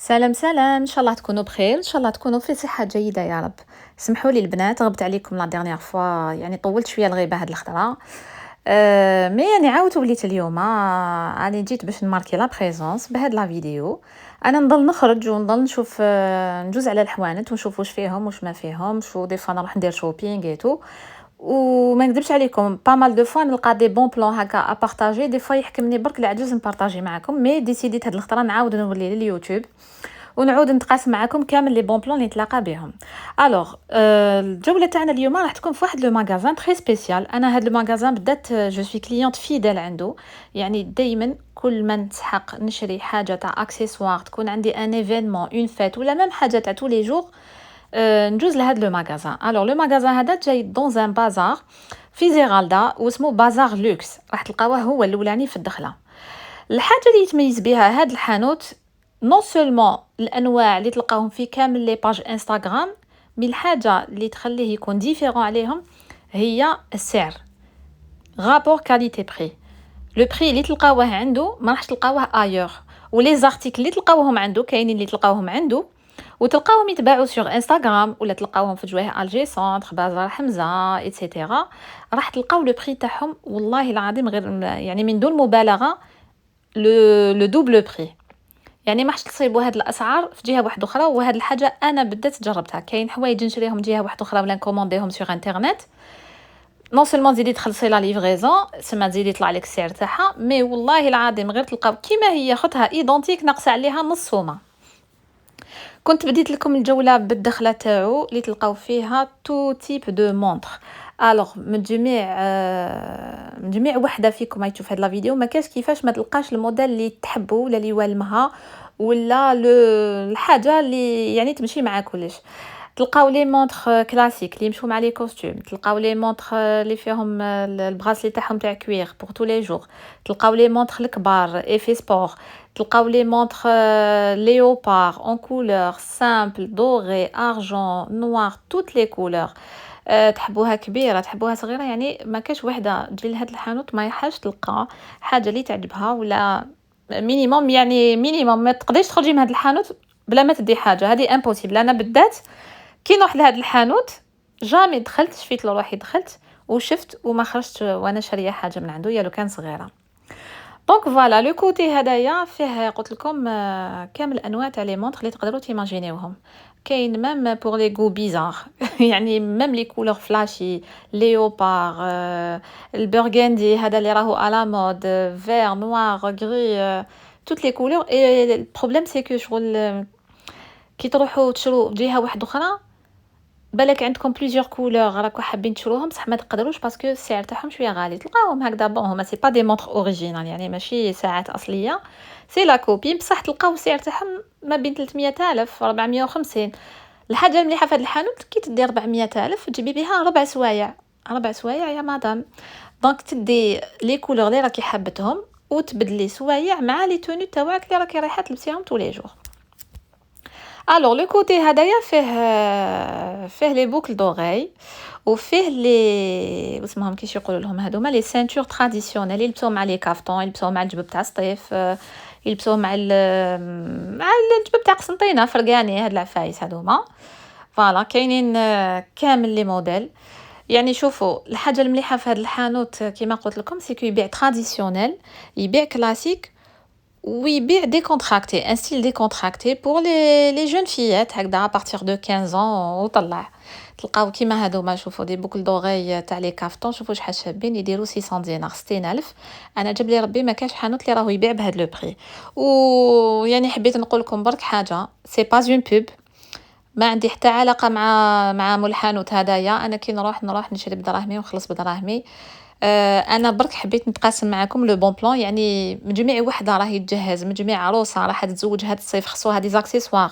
سلام سلام، ان شاء الله تكونوا بخير، ان شاء الله تكونوا في صحة جيدة يا رب. سمحوا لي البنات، غبت عليكم لا ديرنيير فوا، يعني طولت شويه الغيبة هاد الخطرة. مي يعني عاودت وليت اليوم، راني جيت باش نماركي لا بريزونس بهاد لا فيديو. انا نضل نخرج ونضل نشوف، نجوز على الحوانت ونشوف واش فيهم واش ما فيهمش، ودي فوا نروح ندير شوبينغ ايتو. وما نكذبش عليكم، با مال دو فوا نلقى دي بون بلون هكا ابارطاجي، دي فوا يحكمني برك العجز نبارطاجي معاكم، مي ديسيديت هاد الخطره نعاود نولي لليوتيوب ونعود نتقاسم معاكم كامل لي بون بلون اللي نتلاقى بهم. الوغ الجوله تاعنا اليوم راح تكون في واحد لو ماغازان تري سبيسيال. انا هاد لو ماغازان بدات جو سوي كليونت فيدال عنده، يعني دائما كل ما نسحق نشري حاجه تاع اكسسوار، تكون عندي ان ايفينمون اون فيت ولا ميم حاجه تاع تو لي جور، نجوز لهاد لو ماغازان. الوغ لو ماغازان هذا جاي دون ان بازار في زيغالدا واسمه بازار لوكس، راح تلقاوه هو الاولاني في الدخله. الحاجه اللي يتميز بها هاد الحانوت نون سولمون الانواع اللي تلقاوهم في كامل لي باج انستغرام، مي الحاجه اللي تخليه يكون ديفيرون عليهم هي السعر. رابور كاليتي بري، لو بري اللي تلقاوه عنده ما راحش تلقاوه ايور، ولي زارتيكل اللي تلقاوهم عنده كاينين اللي تلقاوهم عنده وتلقاوهم يتباعوا سور انستغرام ولا تلقاوهم في جواه الجي سونتر بازار حمزه ايتترا. راح تلقاو لو بري تاعهم والله العظيم غير يعني من دون مبالغه لو دوبل بري. يعني ما حش تصيبوا هاد الاسعار في جهه واحده اخرى. وهاد الحاجه انا بدات جربتها، كاين حوايج نشريهم جهه واحده اخرى ولا نكومونديهم سور انترنت، نون سولمون تزيدي تخلصي لا ليفريزون سما تزيدي يطلع لك السعر تاعها، مي والله العظيم غير تلقاو كيما هي خطها ايدونتيك ناقصه عليها نص سومه. كنت بديت لكم الجوله بالدخله تاعو اللي تلقاو فيها تو تيب دو مونطر. الوغ من جميع وحده فيكم هاي تشوف هاد لا فيديو ما كاش كيفاش ما تلقاش الموديل اللي تحبوا ولا اللي والمها ولا الحاجه اللي يعني تمشي مع كلش. تلقاو لي مونطر كلاسيك اللي يمشوا مع لي كوستيم، تلقاو لي مونطر اللي فيهم البراسلي تاعهم تاع كوير بور تو لي جور، تلقاو لي مونطر الكبار ايفي سبور، تلقاو لي مونطر ليوبار اون كولور سامبل دوري ارجون نوار توت لي كولور. تحبوها كبيره تحبوها صغيره، يعني ما كاش وحده تجي لهاد الحانوت ما يحاش تلقى حاجه اللي تعجبها ولا مينيموم. يعني مينيموم ما تقدريش تخرجي من هاد الحانوت بلا ما تدي حاجه، هذه امبوسيبل. انا بالذات كي نروح لهاد الحانوت جامي دخلت شفيت لروحي دخلت وشفت وما خرجت وانا شاريه حاجه من عنده يا لو كان صغيره. دونك فوالا لو كوتي هدايا فيه قلت لكم كامل انواع تاع لي مونطر اللي تقدروا تيماجينيوهم. كاين ميم بور لي غو بيزار يعني ميم لي كولور فلاشي، ليوبار، البرغندي هذا اللي راهو على مود، فير نوار غري، توت لي كولور. اي البروبليم سي كو شغل كي تروحوا تشرو جهه واحده اخرى بالك عندكم بليزيور كولور راكو حابين تشروهم بصح ما تقدروش باسكو السعر تاعهم شويه غالي. تلقاوهم هكذا بون هما سي با دي مونطر اوريجينال، يعني ماشي ساعات اصليه، سي لا كوبي، بصح تلقاو السعر تاعهم ما بين 300,000 450. الحاجه المليحه في هذا الحانوت كي تدي 400,000 تجيبي بها ربع سوايع، ربع سوايع يا مدام. دونك تدي لي كولور اللي راكي حابتهم وتبدلي سوايع مع لي توني تاعك اللي راكي رايحه تلبسيهم طول لي جور. الوغ لو كوتي هدايا فيه لي بوكل دوغاي وفيه لي اسمهم كيش يقولوا لهم هذوما لي سانتور تراديسيونيل اللي يلبسوهم مع لي كافتون، يلبسوهم مع الجبب تاع الصيف، يلبسوهم مع الجبب تاع قسنطينه فرقاني. هاد العفايس هذوما فوالا كاينين كامل لي موديل. يعني شوفوا الحاجه المليحه في هذا الحانوت كيما قلت لكم سي كو يبيع تراديسيونيل يبيع كلاسيك ويبيع ديكونتراكتي ان ستيل ديكونتراكتي بور لي جون فيات هكذا ا بارتير دو 15 وطلع. تلقاو كيما هذوما شوفوا دي بوكل دوغي تاع لي كافتون، شوفوا شحال شابين يديروا 600 دينار 60000. انا جاب لي ربي ما كاش حانوت اللي راهو يبيع بهذا لو بري. ويعني حبيت نقول لكم برك حاجه سي با اون بوب، ما عندي حتى علاقه مع مول الحانوت هدايا. انا كي نروح نشري بدراهمي ونخلص بدراهمي. انا برك حبيت نتقاسم معكم لو بون بلان، يعني من جميع وحده راهي تجهز، من جميع عروسه راح تتزوج هاد الصيف خصوها دي زاكسيسوار،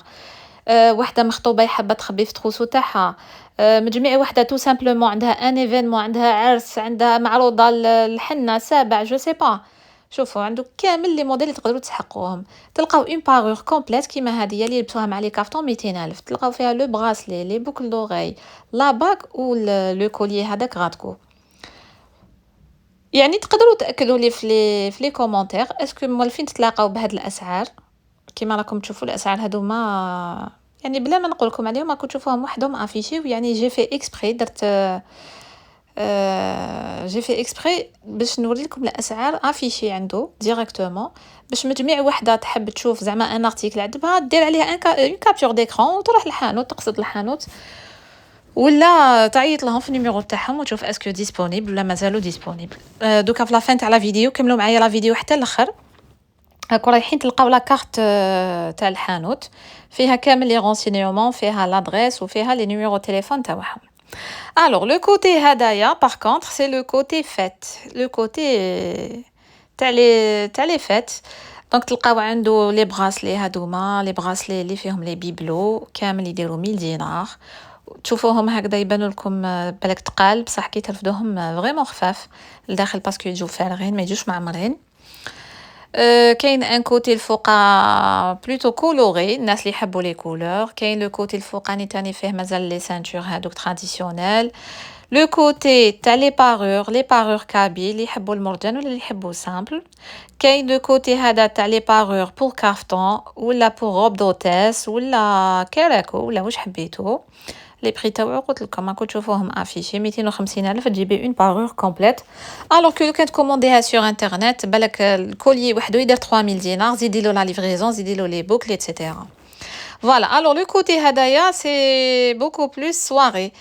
وحده مخطوبه حابه تخبي في تخوسو تاعها، من جميع وحده تو سامبلومون عندها ان ايفينمون، عندها عرس، عندها معروضه الحنه سابع جو سي با. شوفوا عنده كامل لي موديل اللي تقدروا تسحقوهم. تلقاو اون بارور كومبليت كيما هذه اللي يلبسوها مع لي كارطون 200,000. تلقاو فيها لو براسلي لي بوكل دوغاي لا باك و لو كولي هذاك غاتكو. يعني تقدروا تاكدوا لي في لي كومونتير اسكو مولفين تتلاقاو بهاد الاسعار، كيما راكم تشوفوا الأسعار هاذوما يعني بلا ما نقول لكم عليهم راكم تشوفوهم وحدهم افيشيو، يعني جي في اكسبري درت جي في اكسبري باش نوري لكم الاسعار افيشي عنده ديريكتومون، باش مجميع وحده تحب تشوف زعما ان ارتيكل عجبها دير عليها ان كابتور ديكرون وتروح للحانوت تقصد الحانوت، ولا تعيط لهم في النيميرو تاعهم وتشوف اسكو ديسپونيبل ولا مازالو ديسپونيبل. دوكا في لافين تاع لا فيديو كملوا معايا لا فيديو حتى الاخر. راكم رايحين تلقاو لا كارت تاع الحانوت فيها كامل لي رونسينيومون، فيها لادريس وفيها لي نيميرو تليفون تاعهم. الوغ لو كوتي هدايا باغ كونطخ سي لو كوتي فات، لو كوتي تاع لي فات. دونك تلقاو عنده لي براسلي هادوما، لي براسلي اللي فيهم لي بيبلو كامل يديروا 1000 دينار. تشوفوهم هكذا يبانوا لكم بالك تقال، بصح كي ترفدوهم فريمون خفاف لداخل باسكو يجوا فارغين ما يجوش معمرين. كاين ان كوتي الفوقا بلوتو كولوري الناس اللي يحبوا لي كولور، كاين لو كوتي الفوقاني تاني فيه مازال لي سانتور هادوك تراديسيونيل، لو كوتي تاع لي بارور كابي اللي يحبوا المرجان ولا اللي يحبوا سامبل، كاين لو كوتي هذا تاع لي بارور بور كارطون ولا بور روب دوتيس ولا كراكو ولا واش حبيتو. لي بري تاوعو قلت لكم راكم تشوفوهم افيشي 250 الف تجيبي اون بارور كومبليت. الوغ كو كان تكومونديها سور انترنت بالك الكولي وحده يدير 3000 دينار، زيدي له لا ليفريزون زيدي له لي بوكل ايتترا. فوالا الوغ لو كوتي هدايا سي بوكو بلوس سواري.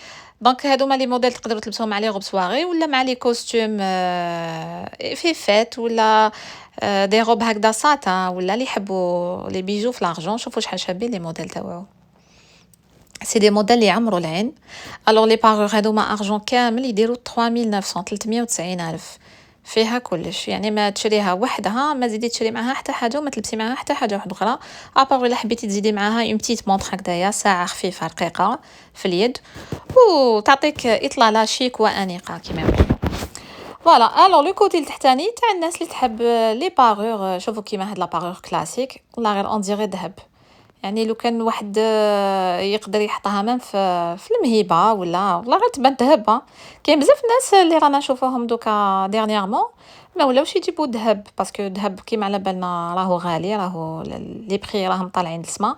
دونك هادوما لي موديل تقدروا تلبسوهم مع لي روب سواري ولا مع لي كوستيم في فيت ولا دي روب هكذا ساتان ولا اللي يحبوا لي بيجو في لارجون. شوفوا شحال شابين لي موديل تاعو، سي دي موديل اللي يعمروا العين. الوغ لي بارور هادوما ارجون كامل يديروا 3900 390 الف، فيها كلش يعني ما تشريها وحدها ما تزيدي تشري معها حتى حاجه وما تلبسي معها حتى حاجه واحده اخرى، ابار الا حبيتي تزيدي معها اون بتيت مونطر هكذايا ساعه خفيفه رقيقه في اليد وتعطيك اطلاله شيك وانيقه كما يقولوا. فوالا الوغ لو كوتي التحتاني تاع الناس اللي تحب لي بارور. شوفوا كيما هاد لا بارور كلاسيك والله غير اون ديغي ذهب، يعني لو كان واحد يقدر يحطها مام في المهيبه ولا والله غير تبان ذهب. كاين بزاف ناس اللي رانا نشوفوهم دوكا ديرنييرمون ما ولاوش يجيبوا ذهب باسكو الذهب كيما على بالنا راهو غالي، راهو لي بري راهم طالعين للسما،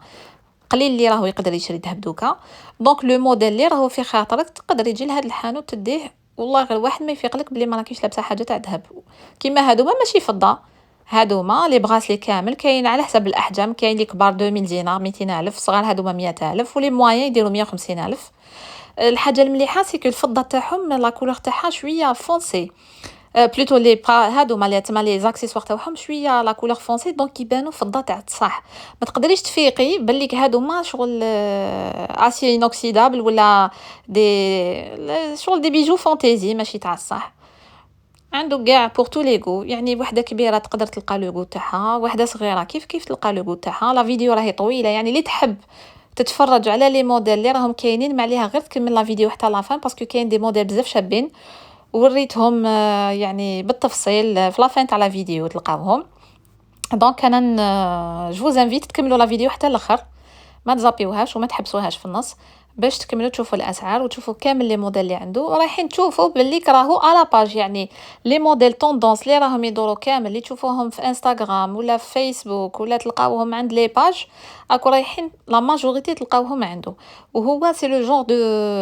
قليل اللي راهو يقدر يشري ذهب دوكا. دونك لو موديل اللي راهو في خاطرك تقدر يجي لهاد الحانوت تديه والله غير واحد ما يفيقلك بلي ما راكيش لابسه حاجه تاع ذهب. كيما هادوما ماشي فضه، هادوما لي براسلي كامل كاين على حسب الاحجام، كاين لي كبار 2000 دينار 200 الف، صغار هادوما 100 الف، ولي موين يديروا 150 الف. الحاجه المليحه سي كو الفضه تاعهم لا كولور تاعها شويه فونسي، بلوتو لي هادوما لي تما لي زاكسيسوار تاعهم شويه لا كولور فونسي دونك يبانوا فضه تاع الصح. ما تقدريش تفيقي بليك هادوما شغل اسي انوكسيدابل ولا دي شغل دي بيجو فانتيزي ماشي تاع الصح. عنده كاع بور تو لي غو، يعني وحده كبيره تقدر تلقى لو غو تاعها، وحده صغيره كيف تلقى لو غو تاعها. لا فيديو راهي طويله يعني اللي تحب تتفرج على لي موديل اللي راهم كاينين ما عليها غير تكمل لا فيديو حتى لافان باسكو كاين دي موديل بزاف شابين وريتهم يعني بالتفصيل في لافين تاع لا فيديو تلقاوهم. دونك انا جو فوز انفيت تكملوا لا فيديو حتى الاخر، ما تزابيوهاش وما تحبسوهاش في النص باش تكملوا تشوفوا الاسعار وتشوفوا كامل لي موديل اللي عنده. رايحين تشوفوا باللي راهو على باج، يعني لي موديل طوندونس اللي راهم يدوروا كامل اللي تشوفوهم في انستغرام ولا في فيسبوك ولا تلقاوهم عند لي باج راكو رايحين لا ماجوريتي تلقاوهم عنده. وهو سي لو جونر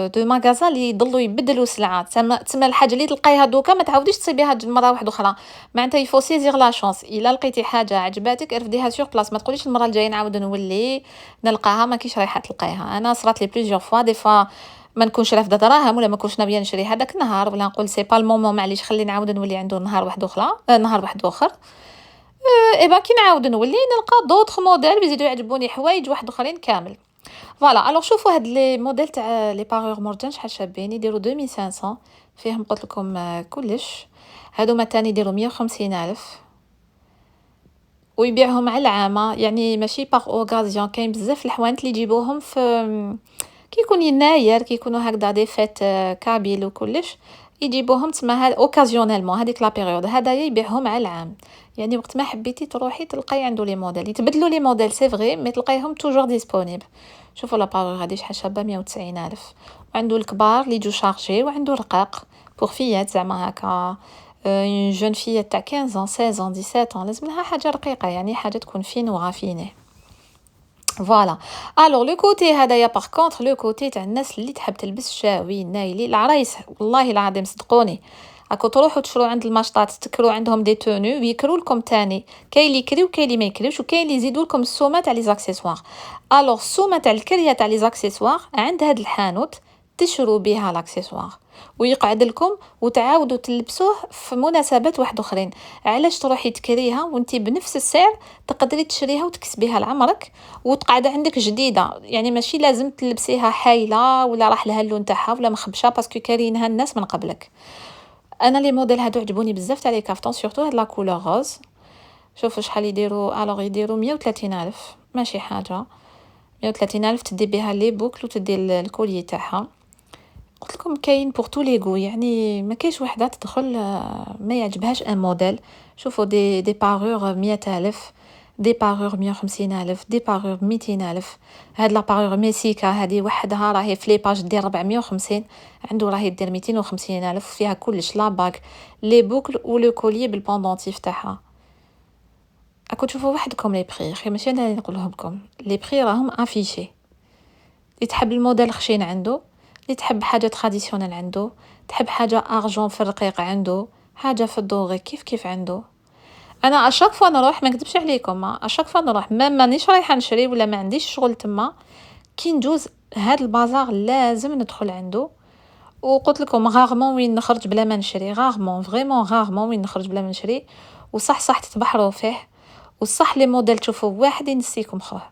دو ماغازان اللي يضلوا يبدلوا سلعات، تسمى الحاجه اللي تلقايها دوكا ما تعاوديش تصيبيها مره واحده اخرى. معناتها يفو سيزير لا شانس، الا لقيتي حاجه عجباتك ارفديها سور بلاص، ما تقوليش المره الجايه نعاود نولي نلقاها ما كيش رايحه تلقايها. انا صرات لي بليزيور فوا دي فوا ما نكونش رافده دراهم ولا ما كنتش ناويه نشري هذاك النهار ولا نقول سي با المومون معليش خلي نعاود نولي عنده نهار واحد اخرى نهار واحد اخر. اي با كي نعاود نولي نلقى دوطخ موديل بيزيدوا يعجبوني حوايج واحد اخرين كامل. فوالا الوغ شوفوا هاد لي موديل تاع لي بارور مورجان شحال شابين، يديروا 2500 فيهم قلت لكم كلش. هادوما تاني يديروا 150 الف ويبيعهم على العامه، يعني ماشي باغ اوغازيون. كاين بزاف الحوانت اللي يجيبوهم في كيكون يناير كيكونوا هكذا دي فيت كابيل وكلش يجيبوهم تما اوكازيونيلمون هذيك لا بيريود هدايا يبيعهم على العام. يعني وقت ما حبيتي تروحي تلقاي عنده لي موديل يتبدلوا لي موديل سي فري مي تلقايهم توجور ديسپونيبل. شوفوا لا بارور هذه شحال شابه 190 الف، وعنده الكبار اللي يجوا شارجي وعنده رقاق بور فيات زعما هكا اون جون في تاع 15 16 17 لازم لها حاجه رقيقه يعني حاجه تكون فين وغافينه. فوالا. الوغ لو كوتي هدايا باغ كونطخ، لو كوتي تاع الناس اللي تحب تلبس شاوي نايلي العرايس، والله العظيم صدقوني راكو تروحوا تشرو عند المشطات تكرو عندهم دي تونو ويكرو لكم تاني، كاين اللي يكري وكاين اللي ما يكريوش وكاين اللي يزيدوا لكم السومه تاع لي زاكسيسوار. الوغ السومه تاع الكريه تاع لي زاكسيسوار عند هاد الحانوت تشرو بها لاكسيسوار ويقعد لكم وتعاودوا تلبسوه في مناسبات واحد اخرين. علاش تروحي تكريها وانتي بنفس السعر تقدري تشريها وتكسبيها لعمرك وتقعد عندك جديده؟ يعني ماشي لازم تلبسيها حايله ولا راح لها اللون تاعها ولا مخبشه باسكو كارينها الناس من قبلك. انا لي موديل هادو عجبوني بزاف تاع لي كافتون سورتو هاد لا كولور روز. شوفوا شحال يديروا، الوغ يديروا 130 الف ماشي حاجه. 130 الف تدي بها لي بوكل وتدي الكولي تاعها. قلت لكم كاين بور تو لي غو، يعني ما كاينش وحده تدخل ما يعجبهاش ان موديل. شوفوا دي بارور 100 الف، دي بارور 150 الف، دي بارور 200 الف. هاد لا بارور ميسيكا هذه وحدها راهي في لي باج دير 450، عنده راهي دير 250 الف، فيها كلش لا باك لي بوكل و لو كولي بالبوندونتيف تاعها. راكم تشوفوا وحدكم لي بري، خير ماشي انا اللي نقولهم لكم، لي بري راهم افيشي. اللي تحب الموديل خشين عنده، اللي تحب حاجه تراديسيونيل عنده، تحب حاجه ارجون في الرقيق عنده، حاجه في الدوغي كيف عنده. انا اشاك فوا نروح ما نكذبش عليكم، اشاك فوا نروح ما مانيش رايحه نشري ولا ما عنديش شغل تما، كي ندوز هاد البازار لازم ندخل عنده. وقلت لكم غارمون وين نخرج بلا ما نشري، غارمون فريمون غارمون وين نخرج بلا ما نشري. وصح تتبحروا فيه، وصح لي موديل تشوفوا واحد ينسيكم خوه.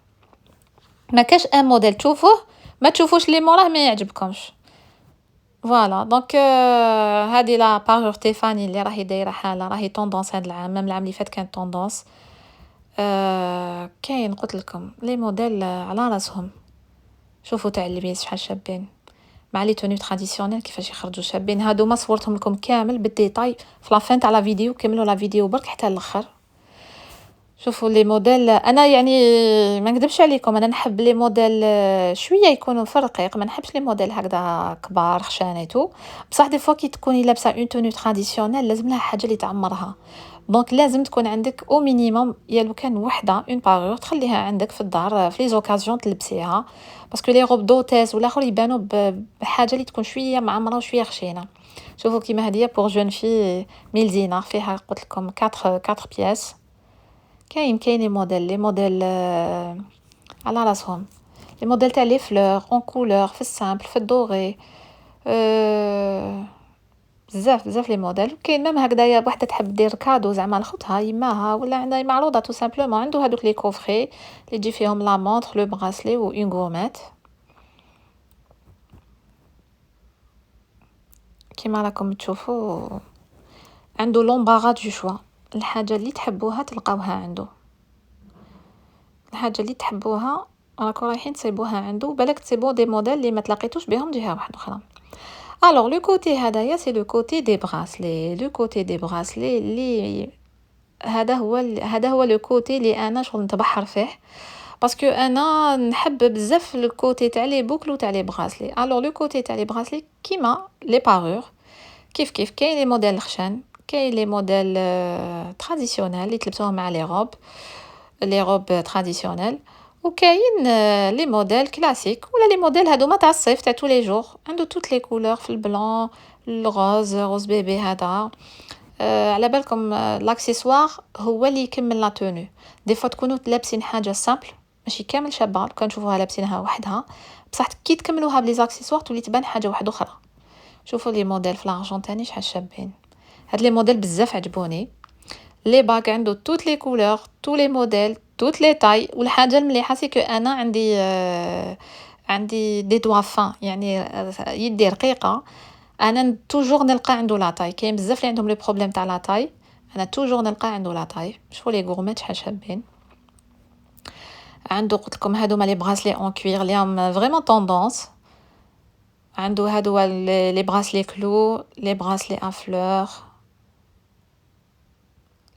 ما كاش ان موديل تشوفوه ما تشوفوش لي موراه ما يعجبكمش. فوالا دونك هذه لا بارور تيفاني اللي راهي دايره حاله، راهي طوندونس هذا العام، ميم العام اللي فات كانت طوندونس. كاين قلت لكم لي موديل على راسهم. شوفوا تاع اللبس شحال شابين مع لي توني تراديسيونيل كيفاش يخرجوا شابين. هادو ما صورتهم لكم كامل بالديتاي في لافين تاع لا فيديو، كملوا لا فيديو برك حتى الاخر. شوفوا لي موديل، انا يعني ما نكذبش عليكم انا نحب لي موديل شويه يكونوا في الرقيق، ما نحبش لي موديل هكذا كبار خشانيتو. بصح دي فوا كي تكوني لابسه اون توني تراديسيونيل لازم لها حاجه اللي تعمرها، دونك لازم تكون عندك او مينيموم يا لو كان وحده اون بارور تخليها عندك في الدار في لي زوكازيون تلبسيها، باسكو لي روب دوتيس ولا اخر يبانوا بحاجه اللي تكون شويه معمره وشويه خشينه. شوفوا كيما هديه بور جون في 1000 دينار، فيها قلت لكم 4 بياس. كاين لي موديل على راسهم، لي موديل تاع لي فلور اون كولور في السامبل في الدوغي. بزاف لي موديل. كاين ميم هكذايا بوحده تحب دير كادو زعما لخوتها يماها ولا عندها معروضه تو سامبلومون، عنده هذوك لي كوفري اللي يجي فيهم لا مونطر لو براسلي و اون غوميت كيما راكم تشوفوا. عنده لومبارا دو شوا، الحاجه اللي تحبوها تلقاوها عنده، الحاجه اللي تحبوها راكم رايحين تصيبوها عنده. بالك تصيبوا دي موديل اللي ما تلاقيتوش بهم جهه واحده اخرى. الوغ لو كوتي هدايا سي لو كوتي دي براسلي، لو كوتي دي براسلي اللي هذا هو لو كوتي اللي انا شغل نتبحر فيه، باسكو انا نحب بزاف لو كوتي تاع لي بوكل وتاع لي براسلي. الوغ لو كوتي تاع لي براسلي كيما لي بارور كيف كاين لي موديل خشان، كاين لي موديل تراديسيونيل اللي تلبسوهم مع لي روب تراديسيونيل، وكاين لي موديل كلاسيك ولا لي موديل هادوما تاع الصيف تاع تو لي جور، عنده توت لي كولور في البلون الغوز روز بيبي هذا. على بالكم لاكسيسوار هو اللي يكمل لا تونو. دي فوا تكونوا لابسين حاجه سامبل ماشي كامل شابه كان نشوفوها لابسينها وحدها، بصح كي تكملوها بلي زاكسيسوار تولي تبان حاجه واحده اخرى. شوفوا لي موديل في لارجون تاني شحال شابين، هاد لي موديل بزاف عجبوني. لي باك عنده توت لي كولور تو لي موديل توت لي تاي، والحاجه المليحه سي كو انا عندي دي دوا فان يعني يدي رقيقه، انا توجور نلقى عنده لا تاي. كاين بزاف اللي عندهم لي بروبليم تاع لا تاي، انا توجور نلقى عنده لا تاي. شوفوا لي غورميت شحال شابين. عنده قلت لكم هادو لي براسلي اون كوير اليوم فريمون طوندونس. عنده هادو لي براسلي كلو، لي براسلي ا فلور،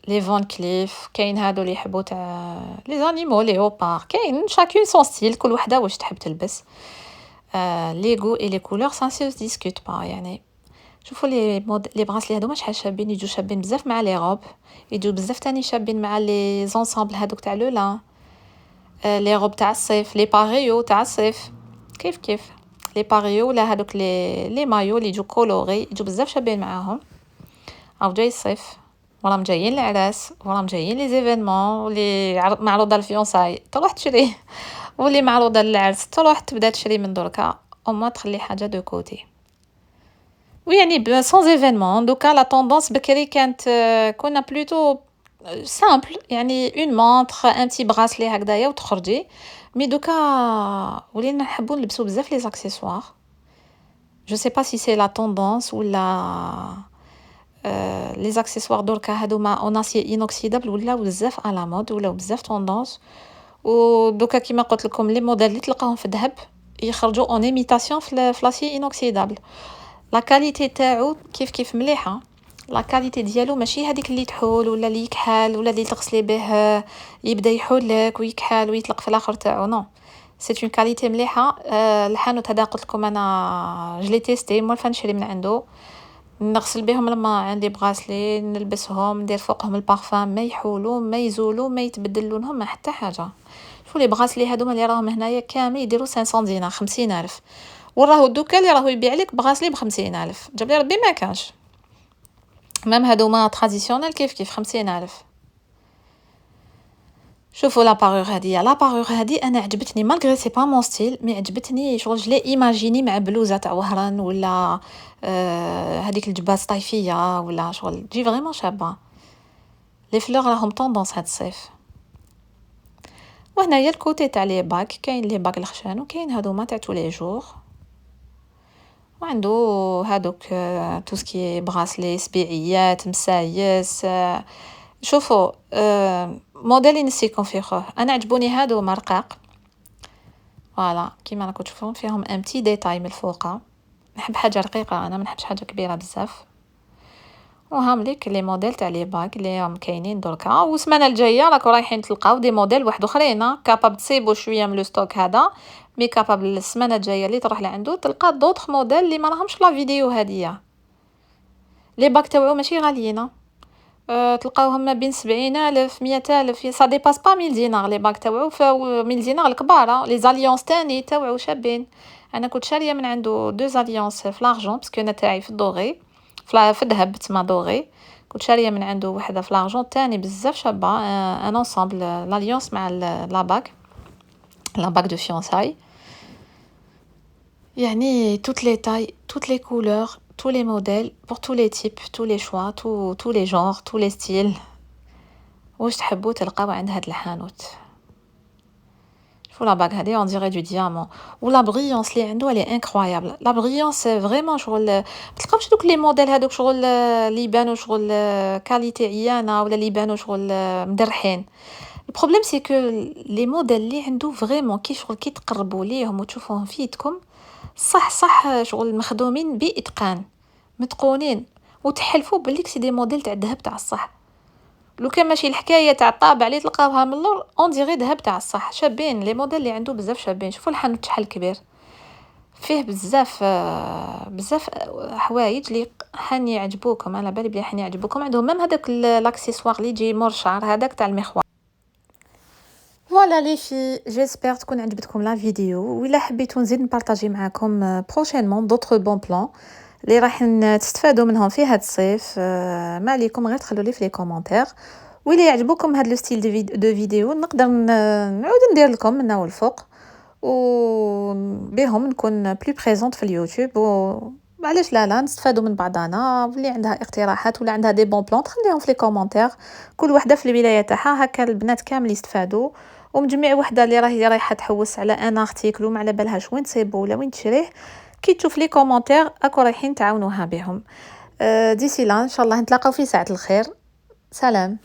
لي فون كليف. كاين هادو اللي يحبوا تاع لي زانيمو لي اوبار، كاين شاكون سون ستيل كل وحده واش تحب تلبس. لي غو اي لي كولور سا سو ديسكوت با يعني. شوفوا لي براسلي هادو شحال شابين، يجوا شابين بزاف مع لي روب، يجوا بزاف تاني شابين مع لي زونسامبل هادوك تاع لو لا. لي غوب تاع الصيف، لي باريو تاع الصيف، كيف لي باريو ولا هادوك لي مايو اللي يجو كولوري يجو بزاف شابين معاهم. راهو جاي الصيف وراهم جايين العراس وراهم جايين لي زيفينمون واللي معروضه الفيونساي تروح تشري واللي معروضه للعرس تروح تبدا تشري من دركا او ما تخلي حاجه دو كوتي. ويعني سون ايفينمون دوكا لا طوندونس بكري كانت كنا بلوتو سامبل يعني اون مونطخ ان بتي براسلي هكذايا وتخرجي. مي دوكا ولينا نحبوا نلبسو بزاف لي زاكسيسوار. جو سي با سي سي لا طوندونس ولا لي زاكسيسوار دركا هادوما اون اسيي انوكسيدابل ولاو بزاف على مود ولاو بزاف طوندونس. ودوكا كيما قلت لكم لي موديل اللي تلقاهم في الذهب يخرجوا اون ايميتاسيون في لاسيي انوكسيدابل. لا كاليتي تاعو كيف مليحه. لا كاليتي ديالو ماشي هذيك اللي تحول ولا اللي يكحل ولا اللي تغسلي به يبدا يحول لك ويكحل ويطلق في الاخر تاعو نو. سي اون كاليتي مليحه. الحانوت هذا قلت لكم انا جلي تيستي موالفه نشري من عنده. نغسل بهم لما عندي بغاسلي نلبسهم ندير فوقهم البارفان ما يحولوا ما يزولوا ما يتبدل لونهم ما حتى حاجه. شوفوا لي بغاسلي هذوما اللي راهم هنايا كامل يديروا 500 دينار 50,000. وراهو دوكا اللي راهو يبيع لك بغاسلي ب50,000 جاب لي ربي ما كانش. مام هادوما تراديسيونيل كيف 50,000. شوفوا لا بارور هادي انا عجبتني مالغري سي با مون ستيل مي عجبتني شغل جلي ايماجيني مع بلوزه تاع وهران ولا هذيك الجباس طايفيه ولا شغل تجي فريمون شابه. لي فلور راهم طوندونس هاد الصيف. وهنايا الكوتي تاع لي باك كاين لي باك الخشان وكاين هادوما تاع تو لي جور. وعنده هادوك تو سكي براسلي سبيعيات مسايس. شوفوا موديل نسيكم فيه خوه انا عجبوني هادو مرقاق. فوالا كيما راكم تشوفون فيهم ام تي ديتاي من الفوق. نحب حاجه رقيقه انا ما نحبش حاجه كبيره بزاف. وهام ليك لي موديل تاع لي باك اللي راهم كاينين دركا والسمانه الجايه راكم رايحين تلقاو دي موديل واحد اخرين كاباب تصيبوا شويه من لو ستوك هذا. مي كابابل السمانه الجايه اللي تروح لعندو تلقى دوطخ موديل اللي ما راهمش لا فيديو هاديه. لي باك تاوعو ماشي غاليين. تلقاوهم ما بين 70,000 100,000 سا ديباس با 1000 دينار لي باك تاوعو 1000 دينار الكبار. لي زاليونس تاني تاوعو شابين. انا كنت شاريه من عنده دو زاليونس في لارجون باسكو انا تاعي في الدوغي في الذهب تما دوغي. كنت شاريه من عنده وحده في لارجون تاني بزاف شابه ان انصامبل لاليونس مع لا باك دو فيونساي. يعني toutes les tailles, toutes les couleurs, tous les modèles, pour tous les types, tous les choix, tous les genres, tous les styles. واش تحبوا تلقاو عند هاد الحانوت. شوفوا لا باك هادي اون ديري دو ديامون ولا بريونس اللي عنده لي انكرويابل. لا بريونس فريمون شغل تلقاوش دوك لي موديل هادوك شغل اللي يبانوا شغل كاليتي عيانه ولا اللي يبانوا شغل مدرحين. البروبليم سي كو لي موديل اللي عنده فريمون كي شغل كي تقربوا ليهم وتشوفوهم في يدكم صح شغل مخدومين باتقان متقونين وتحلفوا بلي سي دي موديل تاع الذهب تاع الصح. لو كان ماشي الحكايه تاع الطابع اللي تلقاوها من اللور اون ديغي ذهب تاع الصح شابين. لي موديل اللي عنده بزاف شابين. شوفوا الحانوت شحال كبير فيه بزاف حوايج اللي حاني يعجبوكم. على بالي بلي حاني يعجبوكم. عندهم ميم هذاك لاكسيسوار اللي يجي مور الشعر هذاك تاع المخوار. فوالا لي في جيسبر تكون عجبتكم لا فيديو ولا حبيتوا نزيد نبارطاجي معكم بروشينمون دوطر بون بلان اللي راح تستفادوا منهم في هذا الصيف. ما عليكم غير تخلوا لي في لي كومونتير. وإلا يعجبكم هذا لو ستيل دو فيديو نقدر نعاود ندير لكم من هنا والفوق وبهم نكون بلو بريزونت في اليوتيوب. وعلاش لا نستفادوا من بعضنا. واللي عندها اقتراحات ولا عندها دي بون بلان تخليهم في لي كومونتير. كل وحده في الولايه تاعها هكا البنات كامل يستفادوا. ومجمع وحده اللي رايحه تحوس على ان ارتيكل وما على بالهاش وين تصيبو ولا وين تشريه كي تشوف لي كومونتير اكو رايحين تعاونوها بهم. ديسي لا ان شاء الله نتلاقاو في ساعه الخير. سلام.